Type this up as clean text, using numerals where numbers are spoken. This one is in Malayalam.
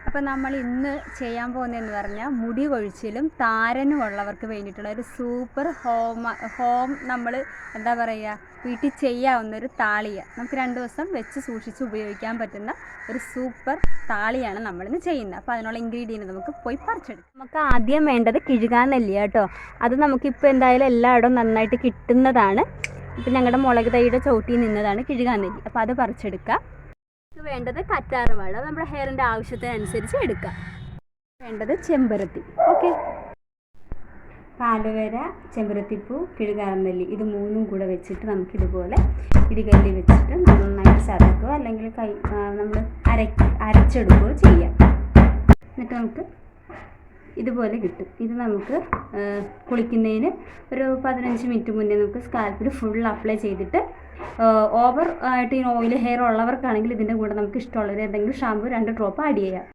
അപ്പോൾ നമ്മൾ ഇന്ന് ചെയ്യാൻ പോകുന്നതെന്ന് പറഞ്ഞാൽ മുടി കൊഴിച്ചിലും താരനും ഉള്ളവർക്ക് വേണ്ടിയിട്ടുള്ള ഒരു സൂപ്പർ ഹോം നമ്മൾ എന്താ പറയുക വീട്ടിൽ ചെയ്യാവുന്നൊരു താളിയ നമുക്ക് 2 ദിവസം വെച്ച് സൂക്ഷിച്ച് ഉപയോഗിക്കാൻ പറ്റുന്ന ഒരു സൂപ്പർ താളിയാണ് നമ്മളിന്ന് ചെയ്യുന്നത്. അപ്പോൾ അതിനുള്ള ഇൻഗ്രീഡിയൻറ്റ് നമുക്ക് പോയി പറിച്ചെടുക്കാം. നമുക്ക് ആദ്യം വേണ്ടത് കിഴുകാനെല്ലി കേട്ടോ. അത് നമുക്കിപ്പോൾ എന്തായാലും എല്ലായിടവും നന്നായിട്ട് കിട്ടുന്നതാണ്. ഇപ്പം ഞങ്ങളുടെ മുളക് തൈയുടെ ചോട്ടിൽ നിന്നതാണ് കിഴുകാനെല്ലി. അപ്പോൾ അത് പറിച്ചെടുക്കുക. വേണ്ടത് കറ്റാർവാഴ, നമ്മുടെ ഹെയറിൻ്റെ ആവശ്യത്തിനനുസരിച്ച് എടുക്കുക. വേണ്ടത് ചെമ്പരത്തി. ഓക്കെ, പാലുവേര, ചെമ്പരത്തിപ്പൂ, കിഴുകാനെല്ലി ഇത് 3ഉം കൂടെ വെച്ചിട്ട് നമുക്കിതുപോലെ ഇടികല്ലി വെച്ചിട്ട് നന്നായിട്ട് ചതക്കുക, അല്ലെങ്കിൽ നമ്മൾ അരച്ചെടുക്കുകയോ ചെയ്യാം. എന്നിട്ട് നമുക്ക് ഇതുപോലെ കിട്ടും. ഇത് നമുക്ക് കുളിക്കുന്നതിന് ഒരു 15 മിനിറ്റ് മുന്നേ നമുക്ക് സ്കാൽപ്പിൽ ഫുൾ അപ്ലൈ ചെയ്തിട്ട് ഓവർ ആയിട്ട് ഈ ഓയിൽ ഹെയർ ഉള്ളവർക്കാണെങ്കിൽ ഇതിൻ്റെ കൂടെ നമുക്ക് ഇഷ്ടമുള്ളത് ഏതെങ്കിലും ഷാമ്പു 2 ഡ്രോപ്പ് ആഡ് ചെയ്യാം.